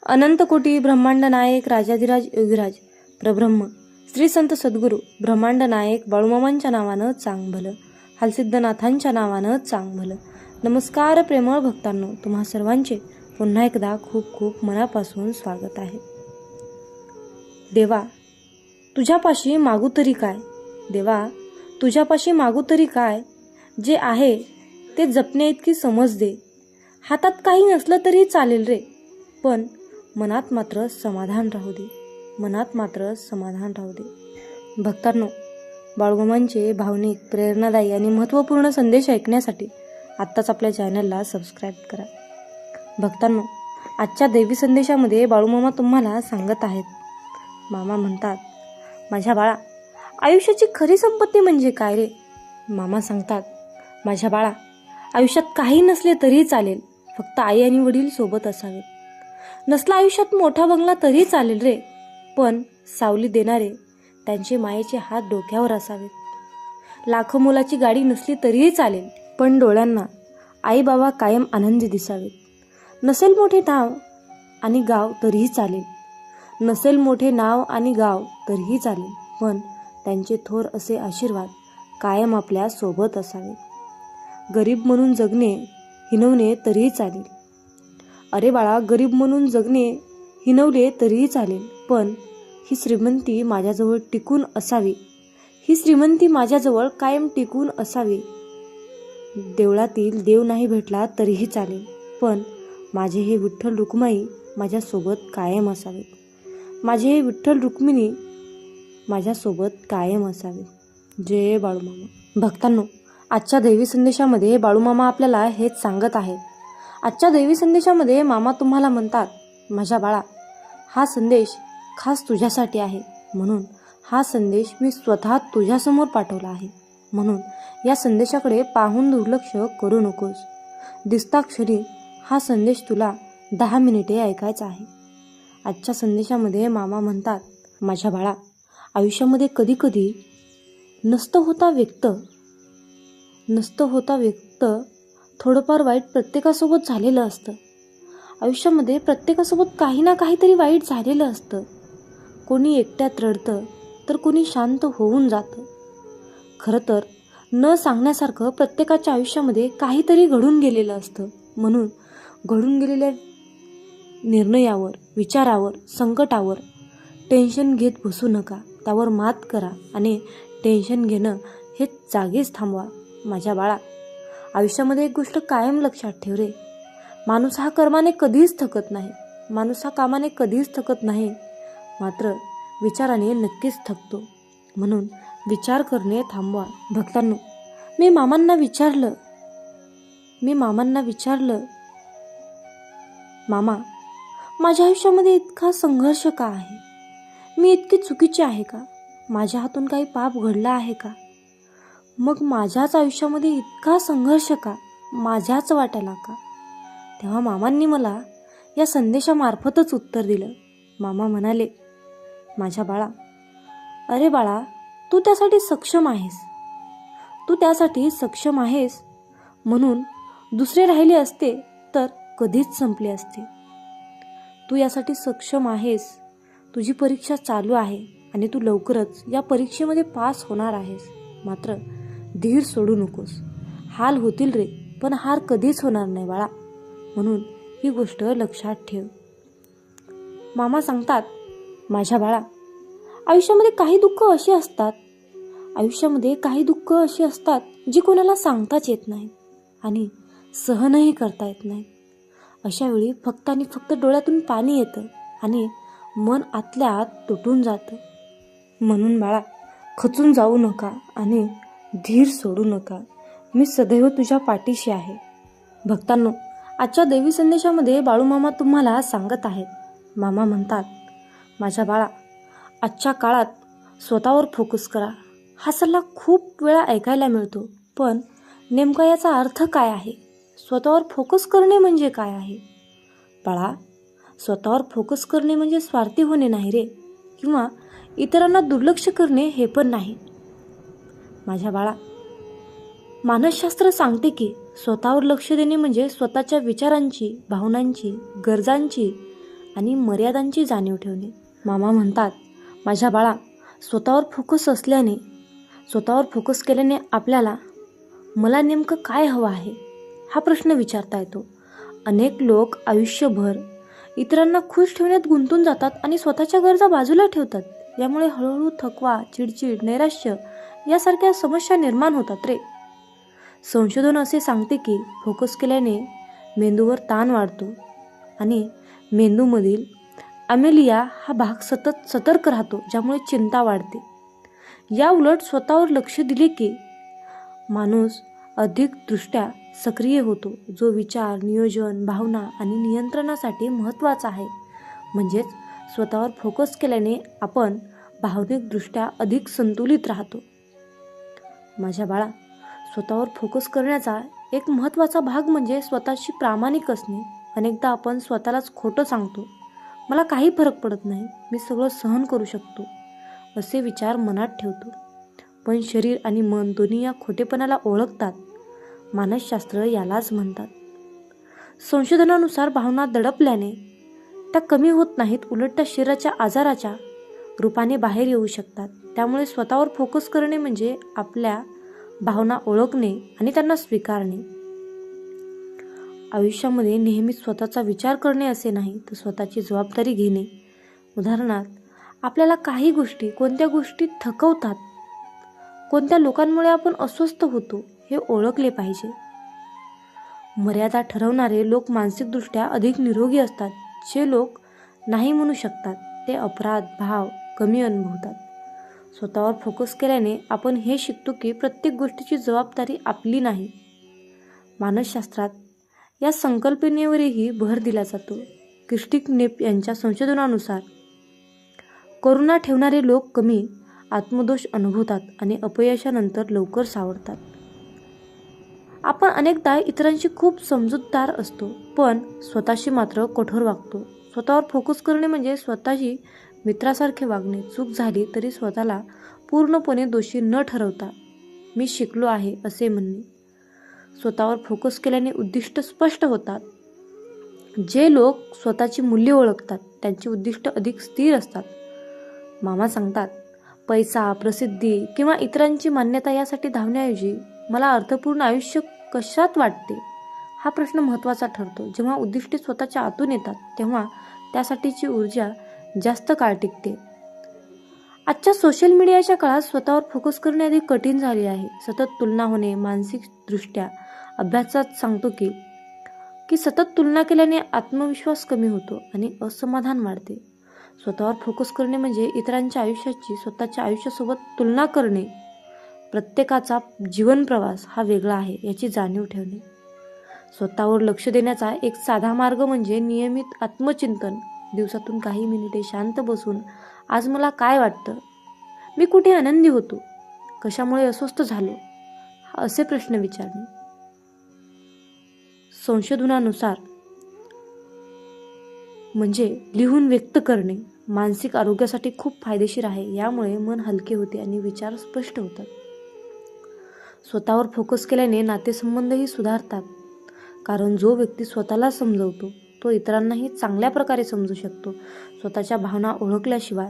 अनंत कोटी ब्रह्मांड नायक राजाधिराज योगीराज प्रब्रह्म श्री संत सद्गुरू ब्रह्मांड नायक बाळूमामांच्या नावानं चांग भलं, हालसिद्धनाथांच्या नावानं चांग भलं. नमस्कार प्रेमळ भक्तांनो, तुम्हा सर्वांचे पुन्हा एकदा खूप खूप मनापासून स्वागत आहे. देवा तुझ्यापाशी मागू तरी काय, देवा तुझ्यापाशी मागू तरी काय, जे आहे ते जपणे इतकी समज दे. हातात काही नसलं तरी चालेल रे, पण मनात मात्र समाधान राहू दे, मनात मात्र समाधान राहू दे. भक्तांनो, बाळूमामांचे भावनिक, प्रेरणादायी आणि महत्त्वपूर्ण संदेश ऐकण्यासाठी आत्ताच आपल्या चॅनलला सबस्क्राईब करा. भक्तांनो, आजच्या दैवी संदेशामध्ये बाळूमामा तुम्हाला सांगत आहेत. मामा म्हणतात, माझ्या बाळा, आयुष्याची खरी संपत्ती म्हणजे काय रे. मामा सांगतात, माझ्या बाळा, आयुष्यात काही नसले तरी चालेल, फक्त आई आणि वडील सोबत असावेत. नसला आयुष्यात मोठा बंगला तरी चालेल रे, पण सावली देणारे त्यांचे मायेचे हात डोक्यावर असावेत. लाखो मोलाची गाडी नसली तरीही चालेल, पण डोळ्यांना आई बाबा कायम आनंदी दिसावेत. नसेल मोठे नाव आणि गाव तरीही चालेल, नसेल मोठे नाव आणि गाव तरीही चालेल, पण त्यांचे थोर असे आशीर्वाद कायम आपल्या सोबत असावेत. गरीब म्हणून जगणे हिणवणे तरीही चालेल. अरे बाळा, गरीब म्हणून जगणे हिणवले तरीही चालेल, पण ही श्रीमंती माझ्याजवळ टिकून असावी, ही श्रीमंती माझ्याजवळ कायम टिकून असावी. देवळातील देव नाही भेटला तरीही चालेल, पण माझे हे विठ्ठल रुक्माई माझ्यासोबत कायम असावेत. माझे हे विठ्ठल रुक्मिणी माझ्यासोबत कायम असावे. जय बाळूमामा. भक्तांनो, आजच्या दैवी संदेशामध्ये बाळूमामा आपल्याला हेच सांगत आहेत. आजच्या दैवी संदेशामध्ये मामा तुम्हाला म्हणतात, माझ्या बाळा, हा संदेश खास तुझ्यासाठी आहे, म्हणून हा संदेश मी स्वतः तुझ्यासमोर पाठवला आहे. म्हणून या संदेशाकडे पाहून दुर्लक्ष करू नकोस. दिसताक्षणी हा संदेश तुला 10 मिनिटे ऐकायचा आहे. आजच्या संदेशामध्ये मामा म्हणतात, माझ्या बाळा, आयुष्यामध्ये कधीकधी नसतं होता व्यक्त थोडंफार वाईट प्रत्येकासोबत झालेलं असतं. आयुष्यामध्ये प्रत्येकासोबत काही ना काहीतरी वाईट झालेलं असतं. कोणी एकट्यात रडतं तर कोणी शांत होऊन जातं. खरं तर न सांगण्यासारखं प्रत्येकाच्या आयुष्यामध्ये काहीतरी घडून गेलेलं असतं. म्हणून घडून गेलेल्या निर्णयावर, विचारावर, संकटावर टेन्शन घेत बसू नका. त्यावर मात करा आणि टेन्शन घेणं हे जागीच थांबवा. माझ्या बाळा, आयुष्यामध्ये एक गोष्ट कायम लक्षात ठेव रे, माणूस हा कर्माने कधीच थकत नाही, माणूस हा कामाने कधीच थकत नाही, मात्र विचाराने नक्कीच थकतो. म्हणून विचार करणे थांबवा. भक्तांनो, मी मामांना विचारलं, मामा, माझ्या आयुष्यामध्ये इतका संघर्ष का आहे? मी इतकी चुकीची आहे का? माझ्या हातून काही पाप घडला आहे का? मग माझ्याच आयुष्यामध्ये इतका संघर्ष का? माझ्याच वाट्याला का? तेव्हा मामांनी मला या संदेशामार्फतच उत्तर दिलं. मामा म्हणाले, माझ्या बाळा, अरे बाळा, तू त्यासाठी सक्षम आहेस, म्हणून दुसरे राहिले असते तर कधीच संपले असते. तू यासाठी सक्षम आहेस. तुझी परीक्षा चालू आहे आणि तू लवकरच या परीक्षेमध्ये पास होणार आहेस. मात्र धीर सोडू नकोस. हाल होतील रे, पण हार कधीच होणार नाही बाळा, म्हणून ही गोष्ट लक्षात ठेव. मामा सांगतात, माझ्या बाळा, आयुष्यामध्ये काही दुःख अशी असतात जी कोणाला सांगताच येत नाही आणि सहनही करता येत नाही. अशा वेळी फक्त आणि फक्त डोळ्यातून पाणी येतं आणि मन आतल्या आत तुटून जातं. म्हणून बाळा, खचून जाऊ नका आणि धीर सोडू नका. मी सदैव तुझ्या पाठीशी आहे. भक्तांनो, आजच्या दैवी संदेशामध्ये बाळूमामा तुम्हाला सांगत आहेत. मामा म्हणतात, माझ्या बाळा, आजच्या काळात स्वतःवर फोकस करा. हा सल्ला खूप वेळा ऐकायला मिळतो, पण नेमका याचा अर्थ काय आहे? स्वतःवर फोकस करणे म्हणजे काय आहे? बाळा, स्वतःवर फोकस करणे म्हणजे स्वार्थी होणे नाही रे, किंवा इतरांना दुर्लक्ष करणे हे पण नाही. माझ्या बाळा, मानसशास्त्र सांगते की स्वतःवर लक्ष देणे म्हणजे स्वतःच्या विचारांची, भावनांची, गरजांची आणि मर्यादांची जाणीव ठेवणे. मामा म्हणतात, माझ्या बाळा, स्वतःवर फोकस केल्याने आपल्याला मला नेमकं काय हवं आहे हा प्रश्न विचारता येतो. अनेक लोक आयुष्यभर इतरांना खुश ठेवण्यात गुंतून जातात आणि स्वतःच्या गरजा बाजूला ठेवतात. यामुळे हळूहळू थकवा, चिडचिड, नैराश्य यासारख्या समस्या निर्माण होतात रे. संशोधन असे सांगते की फोकस केल्याने मेंदूवर ताण वाढतो आणि मेंदूमधील ॲमिलिया हा भाग सतत सतर्क राहतो, ज्यामुळे चिंता वाढते. या उलट स्वतःवर लक्ष दिले की माणूस अधिक दृष्ट्या सक्रिय होतो, जो विचार, नियोजन, भावना आणि नियंत्रणासाठी महत्त्वाचा आहे. म्हणजेच स्वतःवर फोकस केल्याने आपण भावनिकदृष्ट्या अधिक संतुलित राहतो. माझ्या बाळा, स्वतःवर फोकस करण्याचा एक महत्त्वाचा भाग म्हणजे स्वतःशी प्रामाणिक असणे. अनेकदा आपण स्वतःलाच खोटं सांगतो, मला काही फरक पडत नाही, मी सगळं सहन करू शकतो, असे विचार मनात ठेवतो. पण शरीर आणि मन दोन्ही या खोटेपणाला ओळखतात. मानसशास्त्र यालाच म्हणतात. संशोधनानुसार भावना दडपल्याने त्या कमी होत नाहीत, उलट त्या शरीराच्या आजाराच्या रूपाने बाहेर येऊ शकतात. त्यामुळे स्वतःवर फोकस करणे म्हणजे आपल्या भावना ओळखणे आणि त्यांना स्वीकारणे. आयुष्यामध्ये नेहमीच स्वतःचा विचार करणे असे नाही, तर स्वतःची जबाबदारी घेणे. उदाहरणार्थ, आपल्याला कोणत्या गोष्टी थकवतात, कोणत्या लोकांमुळे आपण अस्वस्थ होतो हे ओळखले पाहिजे. मर्यादा ठरवणारे लोक मानसिकदृष्ट्या अधिक निरोगी असतात. जे लोक नाही म्हणू शकतात ते अपराध भाव कमी अनुभवतात. स्वतःवर फोकस केल्याने आपण हे शिकतो की प्रत्येक गोष्टीची जबाबदारी आपली नाही. मानसशास्त्रात या संकल्पनेवरही भर दिला जातो. किर्स्टिनेप यांच्या संशोधनानुसार करुणा ठेवणारे लोक कमी आत्मदोष अनुभवतात आणि अपयशानंतर लवकर सावरतात. आपण अनेकदा इतरांशी खूप समजूतदार असतो, पण स्वतःशी मात्र कठोर वागतो. स्वतःवर फोकस करणे म्हणजे स्वतःशी मित्रासारखे वागणे. चूक झाली तरी स्वतःला पूर्णपणे दोषी न ठरवता मी शिकलो आहे असे म्हणणे. स्वतःवर फोकस केल्याने उद्दिष्ट स्पष्ट होतात. जे लोक स्वतःची मूल्ये ओळखतात त्यांची उद्दिष्ट अधिक स्थिर असतात. मामा सांगतात, पैसा, प्रसिद्धी किंवा इतरांची मान्यता यासाठी धावण्याऐवजी मला अर्थपूर्ण आयुष्य कशात वाटते हा प्रश्न महत्त्वाचा ठरतो. जेव्हा उद्दिष्टे स्वतःच्या आतून येतात तेव्हा त्यासाठीची ऊर्जा जास्त काळ टिकते. आजच्या सोशल मीडियाच्या काळात स्वतःवर फोकस करणे अधिक कठीण झाले आहे. सतत तुलना होणे. मानसिकदृष्ट्या अभ्यासात सांगतो की सतत तुलना केल्याने आत्मविश्वास कमी होतो आणि असमाधान वाढते. स्वतःवर फोकस करणे म्हणजे इतरांच्या आयुष्याची स्वतःच्या आयुष्यासोबत तुलना करणे. प्रत्येकाचा जीवन प्रवास हा वेगळा आहे याची जाणीव ठेवणे. स्वतःवर लक्ष देण्याचा एक साधा मार्ग म्हणजे नियमित आत्मचिंतन. दिवसातून काही मिनिटे शांत बसून आज मला काय वाटतं, मी कुठे आनंदी होतो, कशामुळे अस्वस्थ झालो, असे प्रश्न विचारणे. संशोधनानुसार म्हणजे लिहून व्यक्त करणे मानसिक आरोग्यासाठी खूप फायदेशीर आहे. यामुळे मन हलके होते आणि विचार स्पष्ट होतात. स्वतःवर फोकस केल्याने नातेसंबंधही सुधारतात, कारण जो व्यक्ती स्वतःला समजवतो तो इतरांनाही चांगल्या प्रकारे समजू शकतो. स्वतःच्या भावना ओळखल्याशिवाय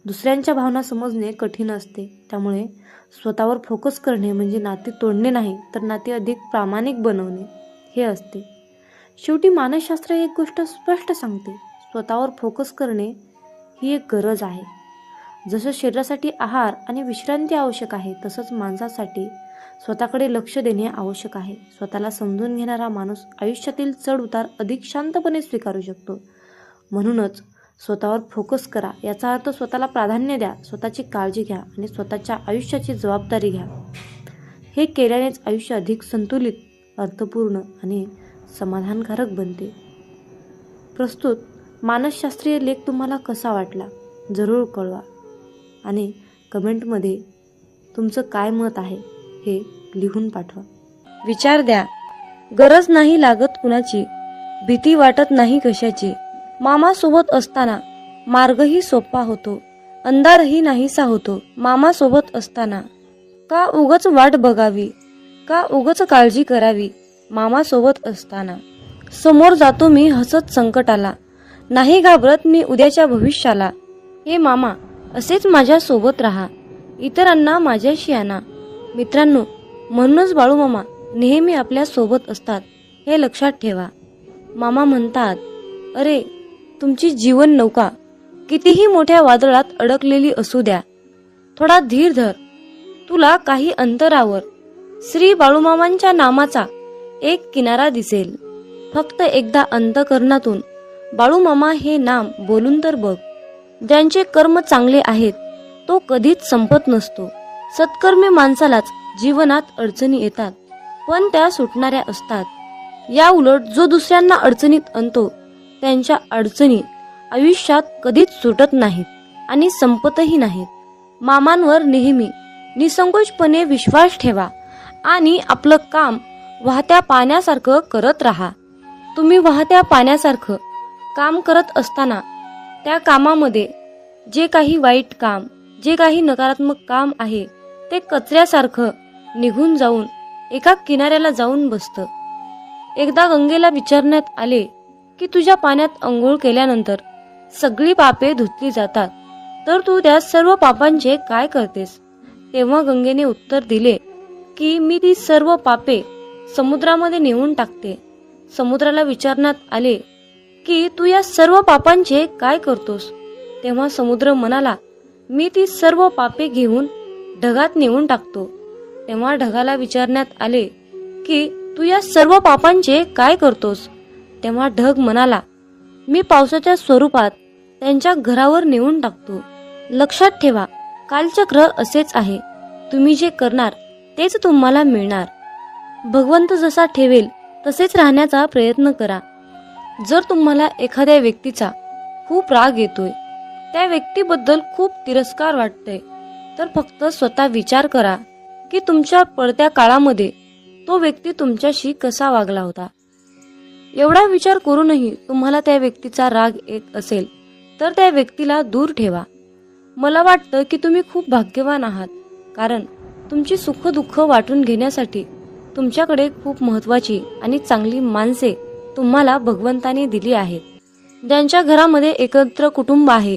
दुसऱ्यांच्या भावना समजणे कठीण असते. त्यामुळे स्वतःवर फोकस करणे म्हणजे नाते तोडणे नाही, तर नाते अधिक प्रामाणिक बनवणे हे असते. शेवटी मानसशास्त्र एक गोष्ट स्पष्ट सांगते, स्वतःवर फोकस करणे ही एक गरज आहे. जसं शरीरासाठी आहार आणि विश्रांती आवश्यक आहे, तसंच माणसासाठी स्वतःकडे लक्ष देणे आवश्यक आहे. स्वतःला समजून घेणारा माणूस आयुष्यातील चढ उतार अधिक शांतपणे स्वीकारू शकतो. म्हणूनच स्वतःवर फोकस करा. याचा अर्थ स्वतःला प्राधान्य द्या, स्वतःची काळजी घ्या आणि स्वतःच्या आयुष्याची जबाबदारी घ्या. हे केल्यानेच आयुष्य अधिक संतुलित, अर्थपूर्ण आणि समाधानकारक बनते. प्रस्तुत मानसशास्त्रीय लेख तुम्हाला कसा वाटला जरूर कळवा आणि कमेंटमध्ये तुमचं काय मत आहे हे लिहून पाठवा. विचार द्या, गरज नाही लागत कुणाची, भीती वाटत नाही कशाची. मामा सोबत असताना मार्गही सोपा होतो, अंधारही नाहीसा होतो. मामा सोबत असताना का उगच वाट बघावी, का उगच काळजी करावी. मामा सोबत असताना समोर जातो मी हसत संकटाला, नाही घाबरत मी उद्याच्या भविष्याला. हे मामा, असेच माझ्या सोबत राहा, इतरांना माझ्याशी आणा. मित्रांनो, म्हणूनच बाळूमामा नेहमी आपल्या सोबत असतात, हे लक्षात ठेवा. मामा म्हणतात, अरे तुमची जीवन नौका कितीही मोठ्या वादळात अडकलेली असू द्या, थोडा धीर धर. तुला काही अंतरावर श्री बाळूमामांच्या नामाचा एक किनारा दिसेल. फक्त एकदा अंतःकरणातून बाळूमामा हे नाम बोलून तर बघ. ज्यांचे कर्म चांगले आहेत तो कधीच संपत नसतो. सत्कर्मी माणसालाच जीवनात अडचणी येतात, पण त्या सुटणाऱ्या असतात. या उलट जो दुसऱ्यांना अडचणीत आणतो त्यांच्या अडचणी आयुष्यात कधीच सुटत नाहीत आणि संपतही नाहीत. मामांवर नेहमी निसंकोचपणे विश्वास ठेवा आणि आपलं काम वाहत्या पाण्यासारखं करत राहा. तुम्ही वाहत्या पाण्यासारखं काम करत असताना त्या कामामध्ये जे काही वाईट काम, जे काही नकारात्मक काम आहे ते कचऱ्यासारखं निघून जाऊन एका किनाऱ्याला जाऊन बसतं. एकदा गंगेला विचारण्यात आले की तुझ्या पाण्यात अंघोळ केल्यानंतर सगळी पापे धुतली जातात, तर तू त्या सर्व पापांचे काय करतेस? तेव्हा गंगेने उत्तर दिले की मी ती सर्व पापे समुद्रामध्ये नेऊन टाकते. समुद्राला विचारण्यात आले की तू या सर्व पापांचे काय करतोस? तेव्हा समुद्र म्हणाला, मी ती सर्व पापे घेऊन ढगात नेऊन टाकतो. तेव्हा ढगाला विचारण्यात आले की तू या सर्व पापांचे काय करतोस? तेव्हा ढग म्हणाला, मी पावसाच्या स्वरूपात त्यांच्या घरावर नेऊन टाकतो. लक्षात ठेवा, कालचक्र असेच आहे. तुम्ही जे करणार तेच तुम्हाला मिळणार. भगवंत जसा ठेवेल तसेच राहण्याचा प्रयत्न करा. जर तुम्हाला एखाद्या व्यक्तीचा खूप राग येतोय, त्या व्यक्तीबद्दल खूप तिरस्कार वाटतोय, तर फक्त स्वतः विचार करा की तुमच्या पडत्या काळामध्ये तो व्यक्ती तुमच्याशी कसा वागला होता. एवढा विचार करूनही तुम्हाला त्या व्यक्तीचा राग येत असेल तर त्या व्यक्तीला दूर ठेवा. मला वाटतं की तुम्ही खूप भाग्यवान आहात, कारण तुमची सुख दुःख वाटून घेण्यासाठी तुमच्याकडे खूप महत्वाची आणि चांगली माणसे तुम्हाला भगवंताने दिली आहेत. ज्यांच्या घरामध्ये एकत्र कुटुंब आहे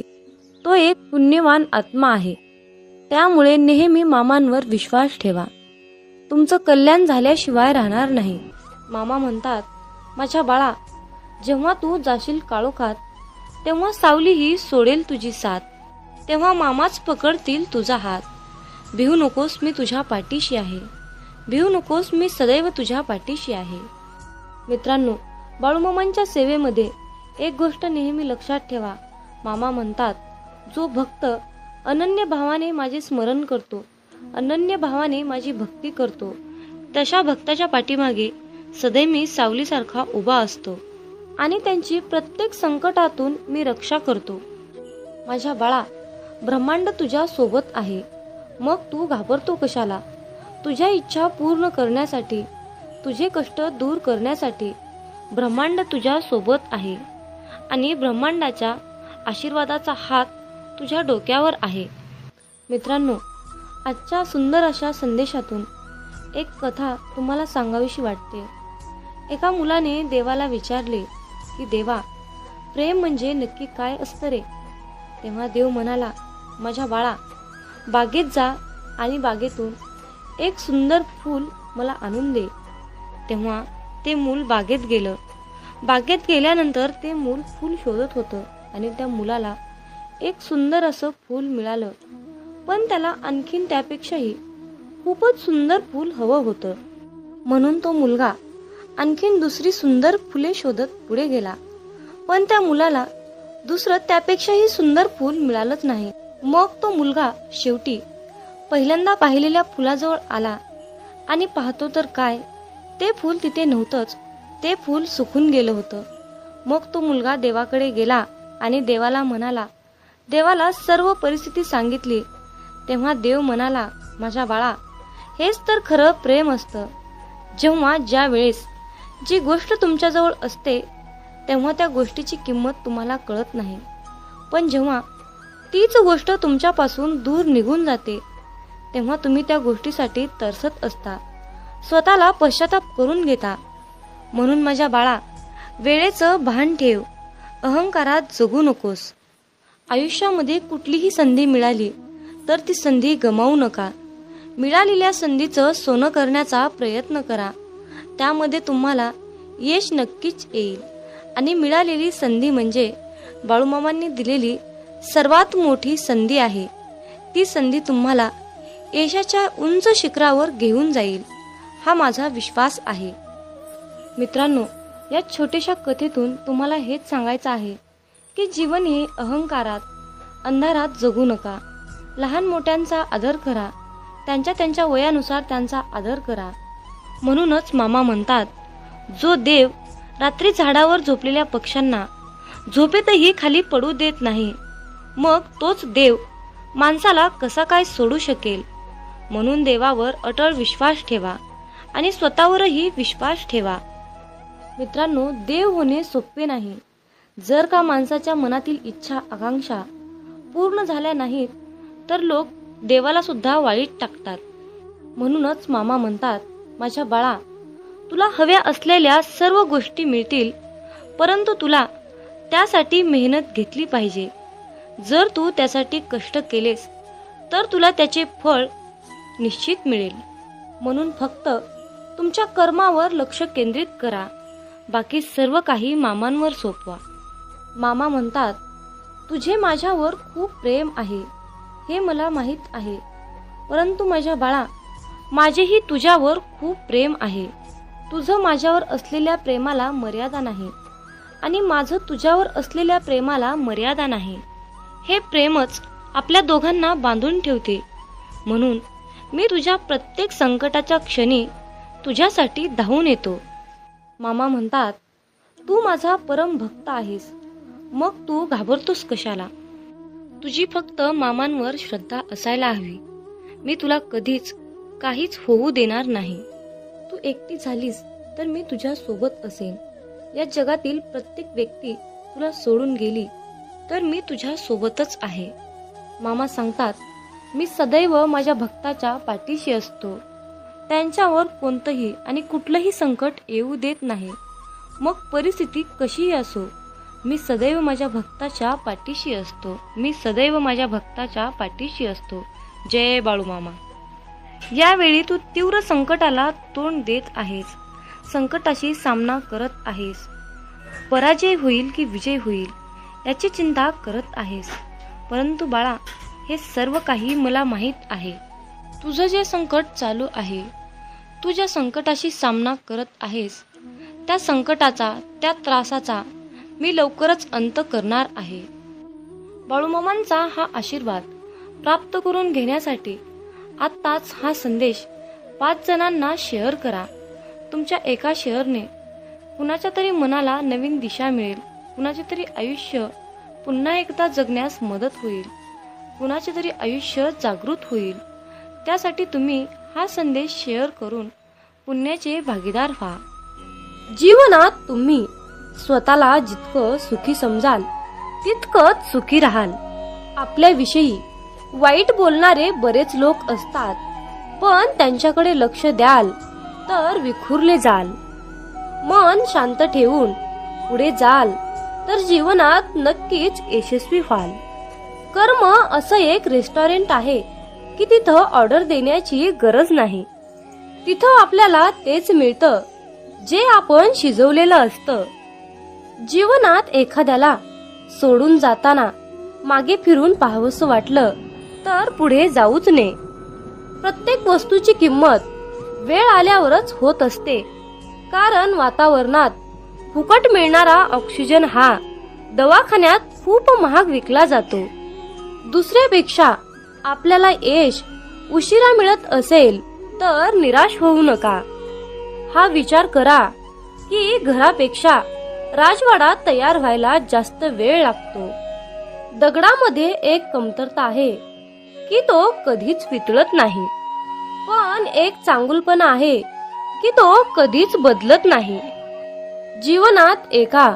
तो एक पुण्यवान आत्मा आहे. त्यामुळे नेहमी मामांवर विश्वास ठेवा. तुमचं कल्याण झाल्याशिवाय राहणार नाही. मामा म्हणतात, माझ्या बाळा, जेव्हा तू जाशील काळोखात तेव्हा सावली ही सोडेल तुझी साथ. तेव्हा मामाच पकडतील तुझा हात. भिवू नकोस, मी तुझ्या पाठीशी आहे. भिवू नकोस, मी सदैव तुझ्या पाठीशी आहे. मित्रांनो, बाळूमामांच्या सेवेमध्ये एक गोष्ट नेहमी लक्षात ठेवा. मामा म्हणतात, जो भक्त अनन्य भावाने माझे स्मरण करतो, अनन्य भावाने माझी भक्ती करतो, तशा भक्ताच्या पाठीमागे सदैव मी सावलीसारखा उभा असतो आणि त्यांची प्रत्येक संकटातून मी रक्षा करतो. माझ्या बाळा, ब्रह्मांड तुझ्या सोबत आहे, मग तू घाबरतो कशाला? तुझ्या इच्छा पूर्ण करण्यासाठी, तुझे कष्ट दूर करण्यासाठी ब्रह्मांड तुझ्या सोबत आहे आणि ब्रह्मांडाच्या आशीर्वादाचा हात तुझ्या डोक्यावर आहे. मित्रांनो, आजच्या सुंदर अशा संदेशातून एक कथा तुम्हाला सांगावीशी वाटते. एका मुलाने देवाला विचारले की देवा, प्रेम म्हणजे नक्की काय असतं रे? तेव्हा देव म्हणाला, माझ्या बाळा, बागेत जा आणि बागेतून एक सुंदर फूल मला आणून दे. तेव्हा ते मूल बागेत गेलं. बागेत गेल्यानंतर ते मूल फूल शोधत होतं आणि त्या मुलाला एक सुंदर असं फूल मिळालं, पण त्याला आणखीन त्यापेक्षाही खूपच सुंदर फूल हवं होतं. म्हणून तो मुलगा आणखीन दुसरी सुंदर फुले शोधत पुढे गेला, पण त्या मुलाला दुसरं त्यापेक्षाही सुंदर फूल मिळालंच नाही. मग तो मुलगा शेवटी पहिल्यांदा पाहिलेल्या फुलाजवळ आला आणि पाहतो तर काय, ते फूल तिथे नव्हतंच. ते फूल सुकून गेलं होतं. मग तो मुलगा देवाकडे गेला आणि देवाला म्हणाला, देवाला सर्व परिस्थिती सांगितली. तेव्हा देव म्हणाला, माझ्या बाळा, हेच तर खरं प्रेम असतं. जेव्हा ज्या वेळेस जी गोष्ट तुमच्याजवळ असते तेव्हा त्या गोष्टीची किंमत तुम्हाला कळत नाही, पण जेव्हा तीच गोष्ट तुमच्यापासून दूर निघून जाते तेव्हा तुम्ही त्या गोष्टीसाठी तरसत असता, स्वतःला पश्चाताप करून घेता. म्हणून माझ्या बाळा, वेळेचं भान ठेव अहंकारात जगू नकोस. आयुष्यामध्ये कुठलीही संधी मिळाली तर ती संधी गमावू नका. मिळालेल्या संधीचं सोनं करण्याचा प्रयत्न करा. त्यामध्ये तुम्हाला यश नक्कीच येईल. आणि मिळालेली संधी म्हणजे बाळूमामांनी दिलेली सर्वात मोठी संधी आहे. ती संधी तुम्हाला यशाच्या उंच शिखरावर घेऊन जाईल, हा माझा विश्वास आहे. मित्रांनो, या छोट्याशा कथेतून तुम्हाला हेच सांगायचं आहे की जीवन हे अहंकारात, अंधारात जगू नका. लहान मोठ्यांचा आदर करा. त्यांच्या वयानुसार त्यांचा आदर करा. म्हणूनच मामा म्हणतात, जो देव रात्री झाडावर झोपलेल्या पक्ष्यांना झोपेतही खाली पडू देत नाही, मग तोच देव माणसाला कसा काय सोडू शकेल. म्हणून देवावर अटळ विश्वास ठेवा आणि स्वतःवरही विश्वास ठेवा. मित्रांनो, देव होणे सोपे नाही. जर का माणसाच्या मनातील इच्छा आकांक्षा पूर्ण झाल्या नाहीत तर लोक देवाला सुद्धा वाळीत टाकतात. म्हणूनच मामा म्हणतात, माझ्या बाळा, तुला हव्या असलेल्या सर्व गोष्टी मिळतील, परंतु तुला त्यासाठी मेहनत घेतली पाहिजे. जर तू त्यासाठी कष्ट केलेस तर तुला त्याचे फळ निश्चित मिळेल. म्हणून फक्त तुमच्या कर्मावर लक्ष केंद्रित करा. बाकी सर्व काही मामांवर सोपवा. मामा म्हणतात, तुझे माझ्यावर खूप प्रेम आहे हे मला माहीत आहे, परंतु माझ्या बाळा, माझेही तुझ्यावर खूप प्रेम आहे. तुझं माझ्यावर असलेल्या प्रेमाला मर्यादा नाही आणि माझं तुझ्यावर असलेल्या प्रेमाला मर्यादा नाही. हे प्रेमच आपल्या दोघांना बांधून ठेवते. म्हणून मी तुझ्या प्रत्येक संकटाच्या क्षणी तुझ्यासाठी धावून येतो. मामा म्हणतात, तू माझा परम भक्त आहेस, मग तू घाबरतोस कशाला. तुझी फक्त मामांवर श्रद्धा असायला हवी. मी तुला कधीच काहीच होऊ देणार नाही. तू एकटी झालीस तर मी तुझ्या सोबत असेन. या जगातील प्रत्येक व्यक्ती तुला सोडून गेली तर मी तुझ्या सोबतच आहे. मामा सांगतात, मी सदैव माझ्या भक्ताच्या पाठीशी असतो. त्यांच्यावर कोणतंही आणि कुठलंही संकट येऊ देत नाही. मग परिस्थिती कशीही असो, मी सदैव माझ्या भक्ताच्या पाठीशी असतो. मी सदैव माझ्या भक्ताच्या पाठीशी असतो. जय बाळूमामा. यावेळी तू तीव्र संकटाला तोंड देत आहेस. संकटाशी सामना करत आहेस. पराजय होईल की विजय होईल याची चिंता करत आहेस. परंतु बाळा, हे सर्व काही मला माहीत आहे. तुझं जे संकट चालू आहे, तू ज्या संकटाशी सामना करत आहेस, त्या संकटाचा, त्या त्रासाचा मी लवकरच अंत करणार आहे. बाळूमामांचा हा आशीर्वाद प्राप्त करून घेण्यासाठी आत्ताच हा संदेश 5 जणांना शेअर करा. तुमच्या एका शेअरने कुणाच्या तरी मनाला नवीन दिशा मिळेल. कुणाचे तरी आयुष्य पुन्हा एकदा जगण्यास मदत होईल. कुणाचे तरी आयुष्य जागृत होईल. त्यासाठी तुम्ही हा संदेश शेअर करून पुण्याचे भागीदार व्हा. जीवनात तुम्ही स्वतःला जितकं सुखी समजाल तितकंच सुखी राहाल. आपल्याविषयी वाईट बोलणारे बरेच लोक असतात, पण त्यांच्याकडे लक्ष द्याल तर विखुरले जाल. मन शांत ठेवून पुढे जाल तर जीवनात नक्कीच यशस्वी व्हाल. कर्म असं एक रेस्टॉरंट आहे की तिथं ऑर्डर देण्याची गरज नाही. तिथं आपल्याला तेच मिळतं जे आपण शिजवलेलं असतं. जीवनात एखाद्याला सोडून जाताना मागे फिरून पाहावंसं वाटलं तर पुढे जाऊच नये. प्रत्येक वस्तूची किंमत वेळ आल्यावरच होत असते, कारण वातावरणात फुकट मिळणारा ऑक्सिजन हा दवाखान्यात खूप महाग विकला जातो. दुसऱ्यापेक्षा आपल्याला यश उशिरा मिळत असेल तर निराश होऊ नका. हा विचार करा की घरापेक्षा राजवाडा तयार व्हायला जास्त वेळ लागतो. दगडामध्ये एक कमतरता आहे की तो कधीच वितळत नाही, पण एक चांगुलपणा आहे की तो कधीच बदलत नाही. जीवनात एका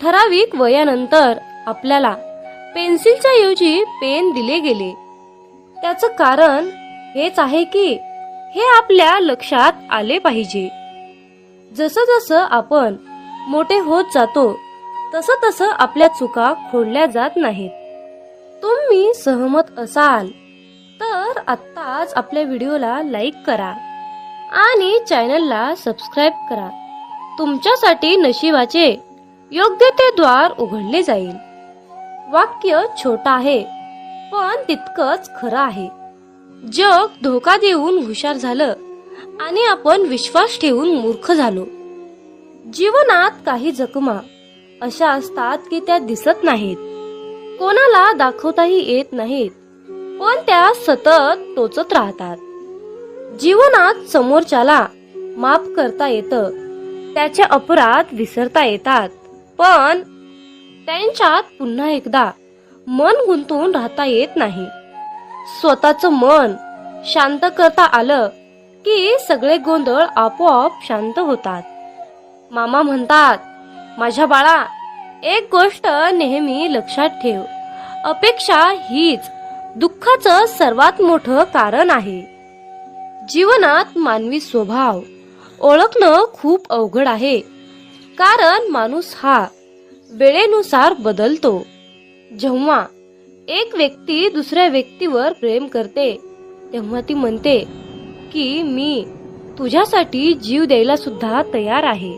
ठराविक वयानंतर आपल्याला पेन्सिलच्या ऐवजी पेन दिले गेले. त्याचं कारण हेच आहे की हे आपल्या लक्षात आले पाहिजे. जसं जसं आपण मोठे होत जातो तसं तसं आपल्या चुका खोडल्या जात नाहीत. तुम्ही सहमत असाल तर आत्ताच आपल्या व्हिडिओला लाईक करा आणि चॅनलला सबस्क्राईब करा. तुमच्यासाठी नशिबाचे योग्य ते द्वार उघडले जाईल. वाक्य छोटं आहे पण तितकंच खरं आहे. जग धोका देऊन हुशार झालं आणि आपण विश्वास ठेवून मूर्ख झालो. जीवनात काही जखमा अशा असतात की त्या दिसत नाहीत, कोणाला दाखवताही येत नाहीत, पण त्या सतत टोचत राहतात. जीवनात समोरच्याला माफ करता येतं, त्याचे अपराध विसरता येतात, पण त्यांच्यात पुन्हा एकदा मन गुंतून राहता येत नाही. स्वतःचं मन शांत करता आलं की सगळे गोंधळ आपोआप शांत होतात. मामा म्हणतात, माझ्या बाळा, एक गोष्ट नेहमी लक्षात ठेव, अपेक्षा हीच दुःखाचं सर्वात मोठं कारण आहे. जीवनात मानवी स्वभाव ओळखणं खूप अवघड आहे, कारण माणूस हा वेळेनुसार बदलतो. जेव्हा एक व्यक्ती दुसऱ्या व्यक्तीवर प्रेम करते तेव्हा ती म्हणते की मी तुझ्यासाठी जीव द्यायला सुद्धा तयार आहे.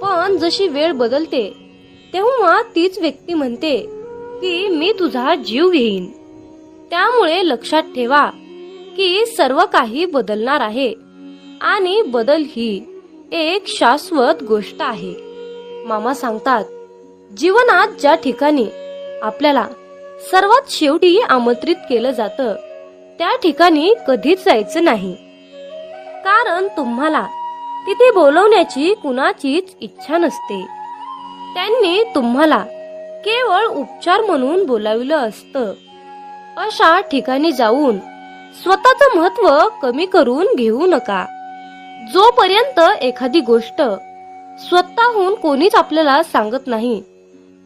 पण जशी वेळ बदलते तेव्हा तीच व्यक्ती म्हणते की मी तुझा जीव घेईन. त्यामुळे लक्षात ठेवा की सर्व काही बदलणार आहे आणि बदल ही एक शाश्वत गोष्ट आहे. मामा सांगतात, जीवनात ज्या ठिकाणी आपल्याला सर्वात शेवटी आमंत्रित केलं जातं त्या ठिकाणी कधीच जायचं नाही, कारण तुम्हाला तिथे बोलवण्याची कुणाचीच इच्छा नसते. त्यांनी तुम्हाला केवळ उपचार म्हणून बोलाविलं असतं. अशा ठिकाणी जाऊन स्वतःचं महत्व कमी करून घेऊ नका. जोपर्यंत एखादी गोष्ट स्वतःहून कोणीच आपल्याला सांगत नाही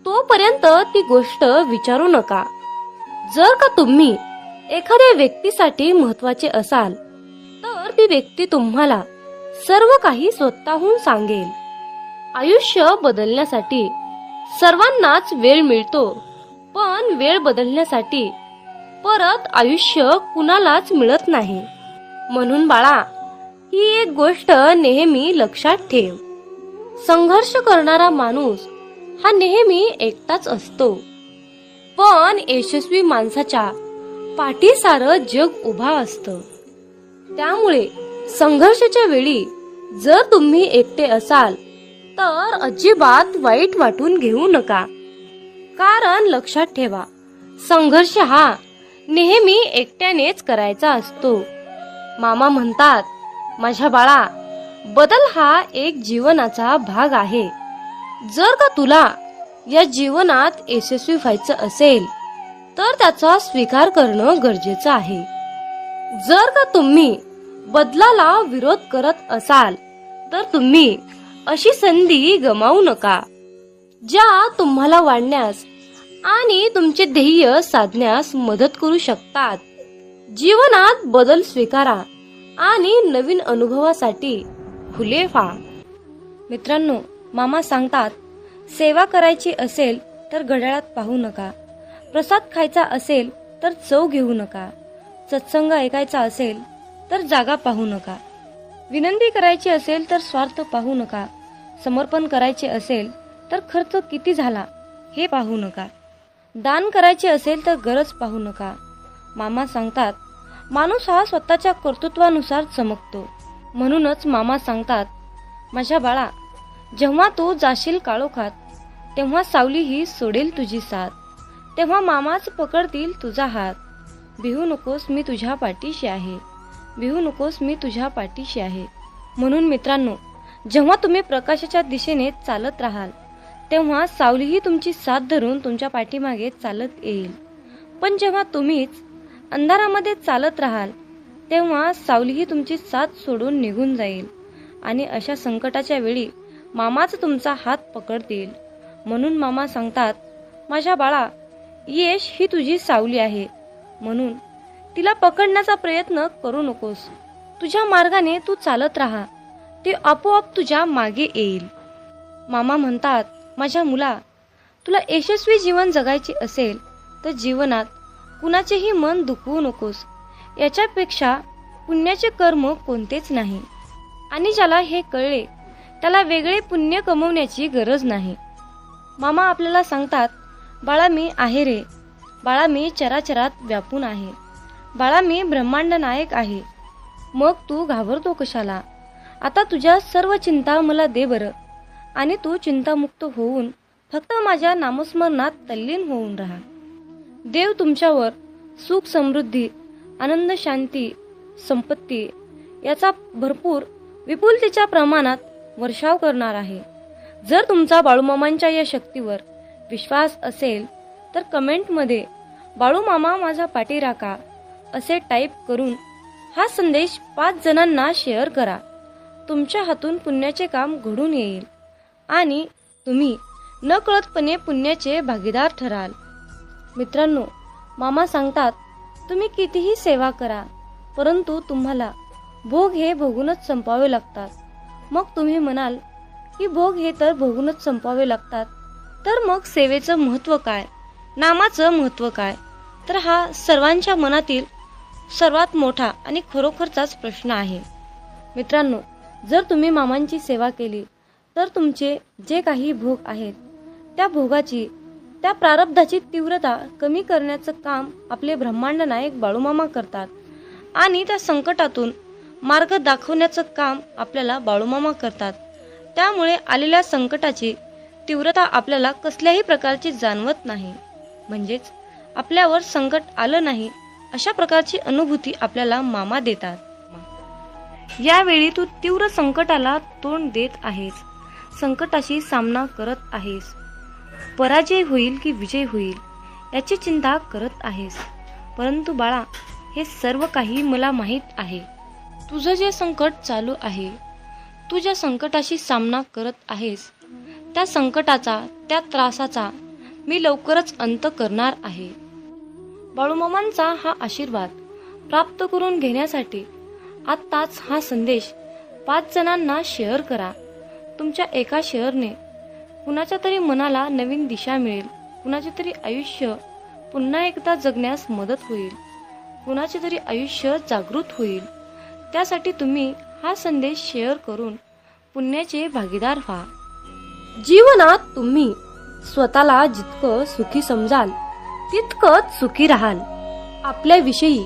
तोपर्यंत ती गोष्ट विचारू नका. जर का तुम्ही एखाद्या व्यक्तीसाठी महत्वाचे असाल तर ती व्यक्ती तुम्हाला सर्व काही स्वतःहून सांगेल. आयुष्य बदलण्यासाठी सर्वांनाच वेळ मिळतो, पण वेळ बदलण्यासाठी परत आयुष्य कुणालाच मिळत नाही. म्हणून बाळा, ही एक गोष्ट नेहमी लक्षात ठेव, संघर्ष करणारा माणूस हा नेहमी एकटाच असतो, पण यशस्वी माणसाच्या पाठी सारं जग उभा असतं. त्यामुळे संघर्षाच्या वेळी जर तुम्ही एकटे असाल तर अजिबात वाईट वाटून घेऊ नका, कारण लक्षात ठेवा, संघर्ष हा नेहमी एकट्यानेच करायचा असतो. मामा म्हणतात, माझ्या बाळा, बदल हा एक जीवनाचा भाग आहे. जर का तुला या जीवनात यशस्वी व्हायचं असेल तर त्याचा स्वीकार करणं गरजेचं आहे. जर का तुम्ही बदलाला विरोध करत असाल तर तुम्ही अशी संधी गमावू नका, ज्या तुम्हाला वाढण्यास आणि तुमचे ध्येय साधण्यास मदत करू शकतात. जीवनात बदल स्वीकारा आणि नवीन अनुभवासाठी खुले व्हा. मित्रांनो, मामा सांगतात, सेवा करायची असेल तर घड्याळात पाहू नका, प्रसाद खायचा असेल तर चव घेऊ नका, सत्संग ऐकायचा असेल तर जागा पाहू नका, विनंती करायची असेल तर स्वार्थ पाहू नका, समर्पण करायचे असेल तर खर्च किती झाला हे पाहू नका, दान करायचे असेल तर गरज पाहू नका. मामा सांगतात, माणूस हा स्वतःच्या कर्तृत्वानुसार चमकतो. म्हणूनच मामा सांगतात, माझ्या बाळा, जेव्हा तू जाशील काळोखात तेव्हा सावली ही सोडेल तुझी साथ, तेव्हा मामाच पकडतील तुझा हात. भिवू नकोस, मी तुझ्या पाठीशी आहे, भिवू नकोस, मी तुझ्या पाठीशी आहे. म्हणून मित्रांनो, जेव्हा तुम्ही प्रकाशाच्या दिशेने चालत राहाल तेव्हा सावलीही तुमची साथ धरून तुमच्या पाठीमागे चालत येईल. पण जेव्हा तुम्हीच अंधारामध्ये चालत राहाल तेव्हा सावलीही तुमची साथ सोडून निघून जाईल आणि अशा संकटाच्या वेळी मामाच तुमचा हात पकडतील. म्हणून मामा सांगतात, माझ्या बाळा, यश ही तुझी सावली आहे, म्हणून तिला पकडण्याचा प्रयत्न करू नकोस. तुझ्या मार्गाने तू चालत राहा, ती आपोआप तुझ्या मागे येईल. मामा म्हणतात, माझ्या मुला, तुला यशस्वी जीवन जगायचे असेल तर जीवनात कुणाचेही मन दुखवू नकोस. याच्यापेक्षा पुण्याचे कर्म कोणतेच नाही. आणि ज्याला हे कळले त्याला वेगळे पुण्य कमवण्याची गरज नाही. मामा आपल्याला सांगतात, बाळा मी आहे रे, बाळा मी चराचरात व्यापून आहे, बाळा मी ब्रह्मांड नायक आहे. मग तू घाबरतो कशाला? आता तुझ्या सर्व चिंता मला दे बरं, आणि तू चिंतामुक्त होऊन फक्त माझ्या नामस्मरणात तल्लीन होऊन राहा. देव तुमच्यावर सुख समृद्धी, आनंद, शांती, संपत्ती याचा भरपूर विपुलतेच्या प्रमाणात वर्षाव करणार आहे. जर तुमचा बाळूमामांच्या या शक्तीवर विश्वास असेल तर कमेंटमध्ये बाळूमामा माझा पाठी राखा असे टाईप करून हा संदेश 5 जणांना शेअर करा. तुमच्या हातून पुण्याचे काम घडून येईल आणि तुम्ही नकळतपणे पुण्याचे भागीदार ठराल. मित्रांनो, मामा सांगतात, तुम्ही कितीही सेवा करा परंतु तुम्हाला भोग हे भोगूनच संपावे लागतात. मग तुम्ही म्हणाल की भोग हे तर भोगूनच संपावे लागतात, तर मग सेवेचं महत्त्व काय, नामाचं महत्त्व काय? तर हा सर्वांच्या मनातील सर्वात मोठा आणि खरोखरचाच प्रश्न आहे. मित्रांनो, जर तुम्ही मामांची सेवा केली तर तुमचे जे काही भोग आहेत त्या भोगाची, त्या प्रारब्धाची तीव्रता कमी करण्याचं काम आपले ब्रह्मांड नायक बाळूमामा करतात. आणि त्या संकटातून मार्ग दाखवण्याचं काम आपल्याला बाळूमामा करतात. त्यामुळे आलेल्या संकटाची तीव्रता आपल्याला कसल्याही प्रकारची जाणवत नाही. म्हणजेच आपल्यावर संकट आलं नाही अशा प्रकारची अनुभूती आपल्याला मामा देतात. यावेळी तू तीव्र संकटाला तोंड देत आहेस, संकटाशी सामना करत आहेस. पराजय होईल की विजय होईल याची चिंता करत आहेस. परंतु बाळा, हे सर्व काही मला माहीत आहे. तुझं जे संकट चालू आहे, तू ज्या संकटाशी सामना करत आहेस, त्या संकटाचा, त्या त्रासाचा मी लवकरच अंत करणार आहे. बाळूमामांचा हा आशीर्वाद प्राप्त करून घेण्यासाठी आत्ताच हा संदेश 5 जणांना शेअर करा. तुमच्या एका शेअरने कुणाच्या तरी मनाला नवीन दिशा मिळेल, कुणाचे तरी आयुष्य पुन्हा एकदा जगण्यास मदत होईल, कुणाचे तरी आयुष्य जागृत होईल. त्यासाठी तुम्ही हा संदेश शेअर करून पुण्याचे भागीदार व्हा. जीवनात तुम्ही स्वतःला जितकं सुखी समजाल तितकंच सुखी राहाल. आपल्याविषयी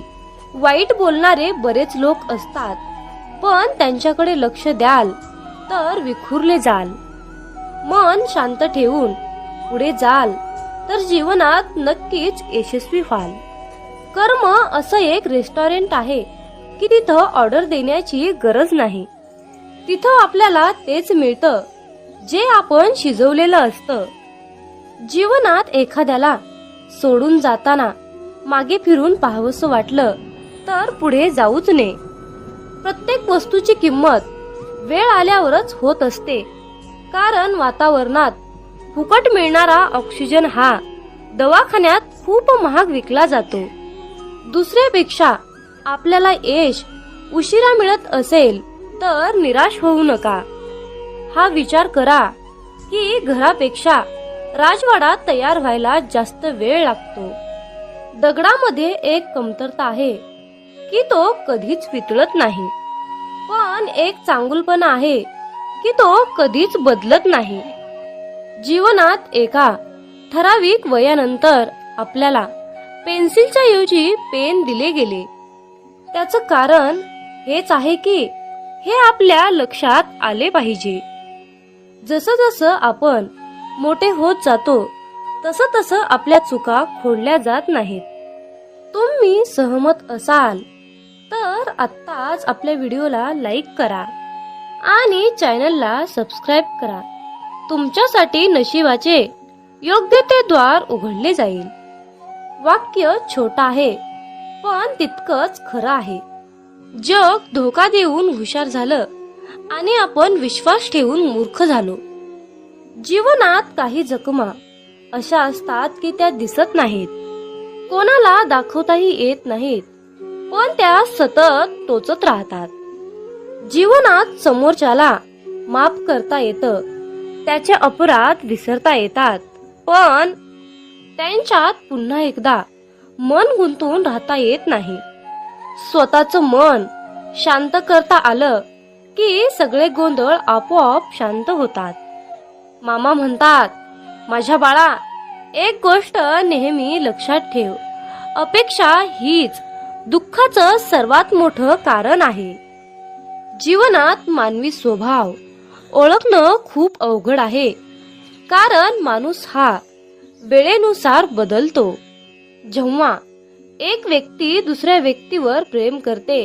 वाईट बोलणारे बरेच लोक असतात, पण त्यांच्याकडे लक्ष द्याल तर विखुरले जाल. मन शांत ठेवून पुढे जाल तर जीवनात नक्कीच यशस्वी व्हाल. कर्म असं एक रेस्टॉरंट आहे की तिथं ऑर्डर देण्याची गरज नाही. तिथं आपल्याला तेच मिळतं जे आपण शिजवलेलं असतं. जीवनात एखाद्याला सोडून जाताना मागे फिरून पाहावंसं वाटलं तर पुढे जाऊच नये. प्रत्येक वस्तूची किंमत वेळ आल्यावरच होत असते, कारण वातावरणात फुकट मिळणारा ऑक्सिजन हा दवाखान्यात खूप महाग विकला जातो. दुसऱ्यापेक्षा आपल्याला यश उशिरा मिळत असेल तर निराश होऊ नका. हा विचार करा की घरापेक्षा राजवाडा तयार व्हायला जास्त वेळ लागतो. दगडामध्ये एक कमतरता आहे की तो कधीच वितळत नाही, पण एक चांगुलपणा आहे की तो कधीच बदलत नाही. जीवनात एका ठराविक वयानंतर आपल्याला पेन्सिलच्या ऐवजी पेन दिले गेले. त्याचं कारण हेच आहे की हे आपल्या लक्षात आले पाहिजे. जसं जसं आपण मोठे होत जातो तसं तसं आपल्या चुका खोडल्या जात नाहीत. तुम्ही सहमत असाल तर आत्ताच आपल्या व्हिडिओला लाईक करा आणि चॅनलला सबस्क्राईब करा. तुमच्यासाठी नशिबाचे योग्य ते द्वार उघडले जाईल. वाक्य छोटं आहे पण तितकंच खरं आहे. जग धोका देऊन हुशार झालं आणि आपण विश्वास ठेवून मूर्ख झालो. जीवनात काही जखमा अशा असतात की त्या दिसत नाहीत, कोणाला दाखवताही येत नाहीत, पण त्या सतत टोचत राहतात. जीवनात समोरच्याला माफ करता येतं, त्याचे अपराध विसरता येतात, पण त्यांच्यात पुन्हा एकदा मन गुंतून राहता येत नाही. स्वतःचं मन शांत करता आलं की सगळे गोंधळ आपोआप शांत होतात. मामा म्हणतात, माझ्या बाळा, एक गोष्ट नेहमी लक्षात ठेव, अपेक्षा हीच दुःखाचं सर्वात मोठं कारण आहे. जीवनात मानवी स्वभाव ओळखणं खूप अवघड आहे, कारण माणूस हा वेळेनुसार बदलतो. जेव्हा एक व्यक्ती दुसऱ्या व्यक्तीवर प्रेम करते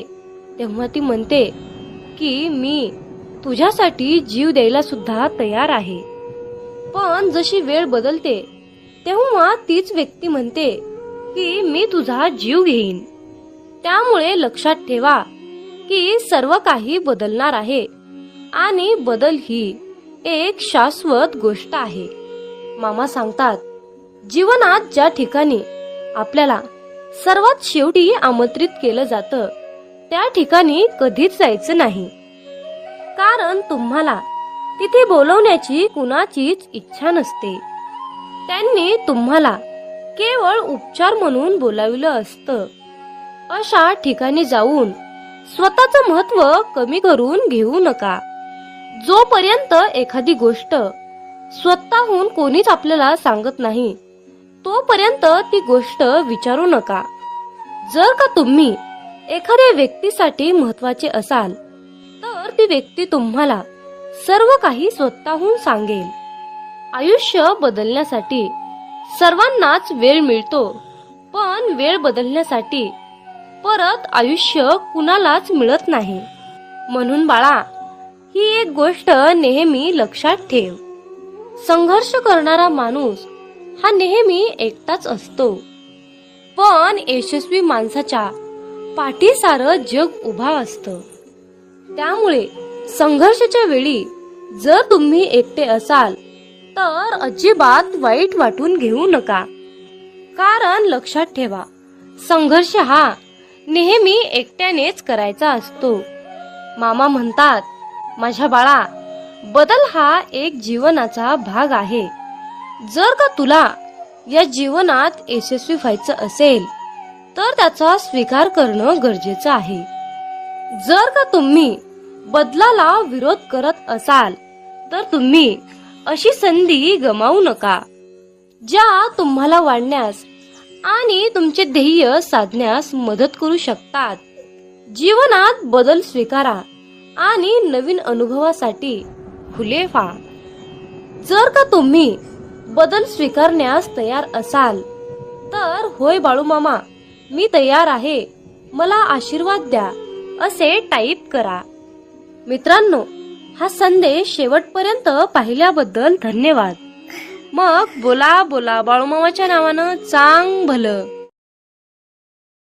तेव्हा ती म्हणते की मी तुझ्यासाठी जीव द्यायला सुद्धा तयार आहे. पण जशी वेळ बदलते तेव्हा तीच व्यक्ती म्हणते की मी तुझा जीव घेईन. त्यामुळे लक्षात ठेवा की सर्व काही बदलणार आहे आणि बदल ही एक शाश्वत गोष्ट आहे. मामा सांगतात, जीवनात ज्या ठिकाणी आपल्याला सर्वात शेवटी आमंत्रित केलं जातं त्या ठिकाणी कधीच जायचं नाही, कारण तुम्हाला तिथे बोलवण्याची कुणाचीच इच्छा नसते. त्यांनी तुम्हाला केवळ उपचार म्हणून बोलाविलं असतं. अशा ठिकाणी जाऊन स्वतःचं महत्व कमी करून घेऊ नका. जोपर्यंत एखादी गोष्ट स्वतःहून कोणीच आपल्याला सांगत नाही तोपर्यंत ती गोष्ट विचारू नका. जर का तुम्ही एखाद्या व्यक्तीसाठी महत्वाचे असाल तर ती व्यक्ती तुम्हाला सर्व काही स्वतःहून सांगेल. आयुष्य बदलण्यासाठी सर्वांनाच वेळ मिळतो, पण वेळ बदलण्यासाठी परत आयुष्य कुणालाच मिळत नाही. म्हणून बाळा, ही एक गोष्ट नेहमी लक्षात ठेव, संघर्ष करणारा माणूस हा नेहमी एकटाच असतो, पण यशस्वी माणसाच्या पाठी सारं जग उभा असतं. त्यामुळे संघर्षाच्या वेळी जर तुम्ही एकटे असाल तर अजिबात वाईट वाटून घेऊ नका, कारण लक्षात ठेवा, संघर्ष हा नेहमी एकट्यानेच करायचा असतो. मामा म्हणतात, माझ्या बाळा, बदल हा एक जीवनाचा भाग आहे. जर का तुला या जीवनात यशस्वी व्हायचं असेल तर त्याचा स्वीकार करणं गरजेचं आहे. जर का तुम्ही बदलाला विरोध करत असाल तर तुम्ही अशी संधी गमावू नका, ज्या तुम्हाला वाढण्यास आणि तुमचे ध्येय साधण्यास मदत करू शकतात. जीवनात बदल स्वीकारा आणि नवीन अनुभवासाठी खुले व्हा. जर का तुम्ही बदल स्वीकारण्यास तयार असाल तर होय बाळू मामा, मी तयार आहे, मला आशीर्वाद द्या असे टाईप करा. मित्रांनो, हा संदेश शेवटपर्यंत पाहिल्याबद्दल धन्यवाद. मग बोला बोला बाळू मामाच्या नावानं चांग भलं.